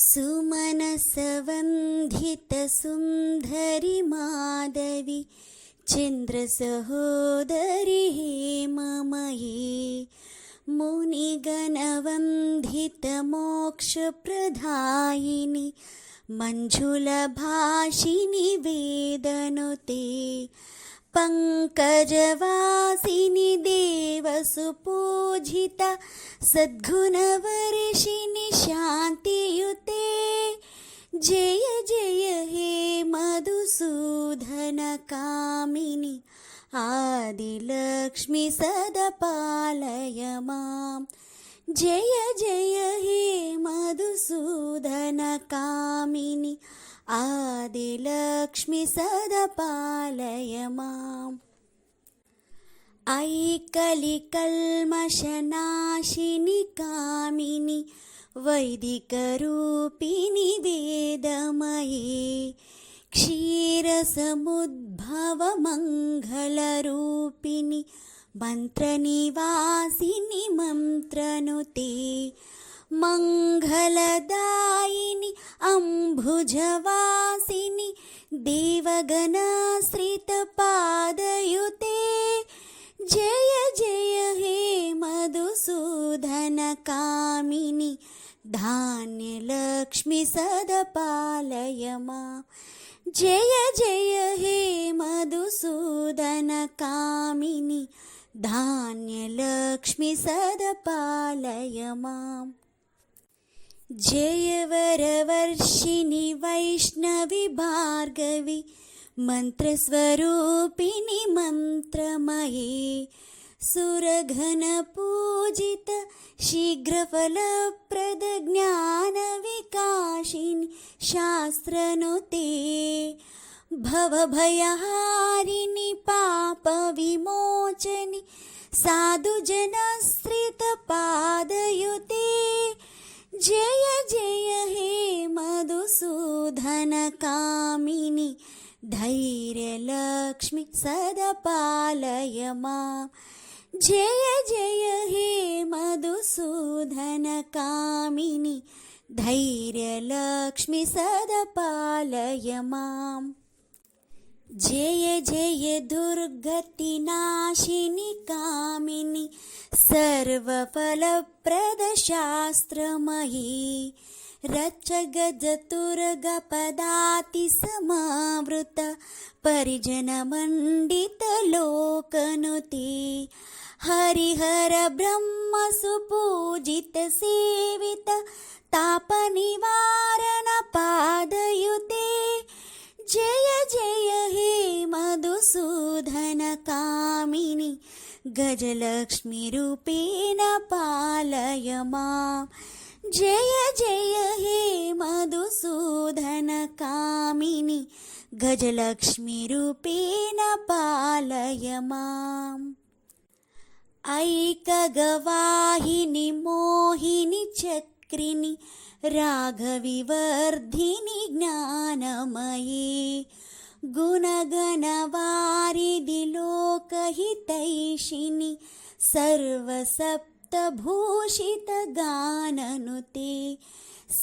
सुमनसवन्धितसुन्दरि माधवी चन्द्रसहोदरि हेममयी मुनिगणवन्दितमोक्षप्रदायिनि मञ्जुलभाषिनि वेदनुते पङ्कजवासिनि देवसुपूजिता सद्गुणवर्षिणि शान्तियुते जय जय हे मधुसूदन कामिनि आदिलक्ष्मि सदा पालय माम् जय जय हे मधुसूदन कामिनि आदिलक्ष्मि सदा पालय माम् ऐकलिकल्मषनाशिनि कामिनि वैदिकरूपिणि वेदमये क्षीरसमुद्भवमङ्गलरूपिणि मन्त्रनिवासिनि मन्त्रनुते मङ्गलदायिनि अम्बुजवासिनि देवगणाश्रितपादयुते जय जय हे मधुसूदन कामिनि धान्यलक्ष्मि सदा पालय माम् जय जय हे मधुसूदन कामिनि धान्यलक्ष्मि सदा पालय माम् जय वरवर्षिणि वैष्णवि भार्गवि मन्त्रस्वरूपिणि मन्त्रमये सुरघनपूजित शीघ्रफलप्रद ज्ञानविकासिनि शास्त्रनुते भवभयहारिणि पापविमोचनि साधुजनश्रितपादयुते जय जय हे मधुसूदन कामिनि धैर्यलक्ष्मि सदा पालय माम् जय जय हे मधुसूदन कामिनि धैर्यलक्ष्मि सदा पालय माम् जय जय दुर्गतिनाशिनि कामिनि सर्वफलप्रदशास्त्रमयी रचगजतुर्गपदातिसमावृत परिजनमण्डितलोकनुते हरिहर ब्रह्मसुपूजित सेवित तापनिवारण पादयुते जय जय हे मधुसूदन कामिनि गजलक्ष्मि रूपेण पालय माम् जय जय हे मधुसूदन कामिनि गजलक्ष्मि रूपेण पालय माम् ऐकगवाहिनि मोहिनि चक्रिणि राघविवर्धिनि ज्ञानमयी गुणगणवारिधि लोकहितैषिणि सर्वसप्तभूषितगाननुते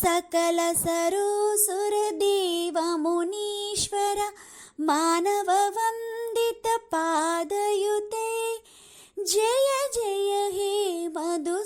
सकलसरोसुरदेवमुनीश्वर मानववन्दितपादयुते जय जय हे मधु